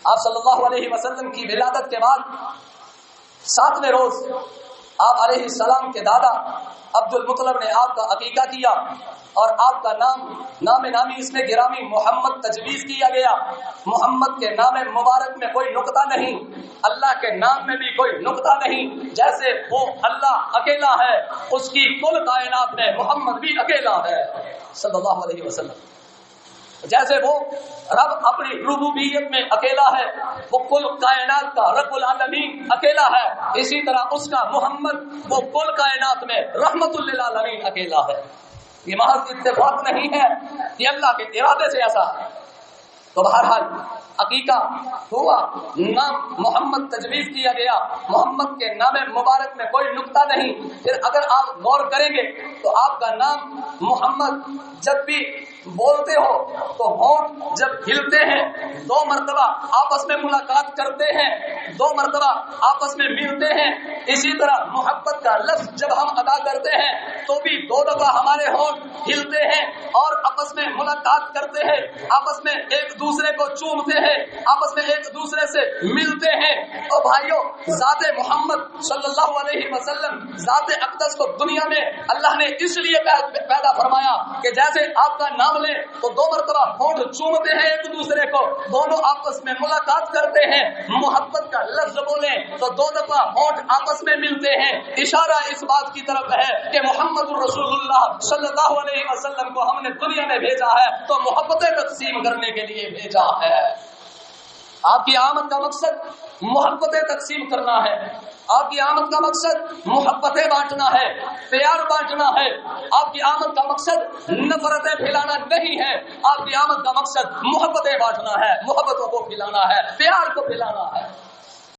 آپ صلی اللہ علیہ وسلم کی ولادت کے بعد 7ویں روز آپ علیہ السلام کے دادا عبد المطلب نے آپ کا عقیقہ کیا اور آپ کا نام نامی اس میں گرامی محمد تجویز کیا گیا۔ محمد کے نام مبارک میں کوئی نقطہ نہیں، اللہ کے نام میں بھی کوئی نقطہ نہیں۔ جیسے وہ اللہ اکیلا ہے، اس کی کل کائنات میں محمد بھی اکیلا ہے صلی اللہ علیہ وسلم۔ جیسے وہ رب اپنی ربوبیت میں اکیلا ہے، وہ کل کائنات کا رب العالمین اکیلا ہے، اسی طرح اس کا محمد وہ کل کائنات میں رحمت للعالمین اکیلا ہے۔ یہ محض اتفاق نہیں ہے، یہ اللہ کے ارادے سے ایسا ہے۔ تو بہرحال عقیقہ ہوا، نام محمد تجویز کیا گیا، محمد کے نام مبارک میں کوئی نقطہ نہیں۔ پھر اگر آپ غور کریں گے تو آپ کا نام محمد جب بھی بولتے ہو تو ہونٹ جب ہلتے ہیں، 2 مرتبہ آپس میں ملاقات کرتے ہیں، 2 مرتبہ آپس میں ملتے ہیں، اسی طرح محبت کا لفظ جب ہم ادا کرتے ہیں تو بھی 2 دفعہ ہمارے ہونٹ ہلتے ہیں اور آپس میں ملاقات کرتے ہیں، آپس میں ایک دوسرے کو چومتے ہیں، آپس میں ایک دوسرے سے ملتے ہیں۔ اور بھائیوں، ذات محمد صلی اللہ علیہ وسلم، ذات اقدس کو دنیا میں اللہ نے اس لیے پیدا فرمایا کہ جیسے آپ کا نام لیں تو 2 مرتبہ ہونٹ چومتے ہیں ایک دوسرے کو، دونوں آپس میں ملاقات کرتے ہیں، محبت کا لفظ بولیں تو 2 دفعہ ہونٹ آپس میں ملتے ہیں۔ اشارہ اس بات کی طرف ہے کہ محمد رسول اللہ صلی اللہ علیہ وسلم کو ہم نے دنیا میں بھیجا ہے تو محبتیں تقسیم کرنے کے لیے بھیجا ہے۔ آپ کی آمد کا مقصد محبتیں تقسیم کرنا ہے، آپ کی آمد کا مقصد محبتیں بانٹنا ہے، پیار بانٹنا ہے۔ آپ کی آمد کا مقصد نفرتیں پھیلانا نہیں ہے، آپ کی آمد کا مقصد محبتیں بانٹنا ہے، محبتوں کو پھیلانا ہے، پیار کو پھیلانا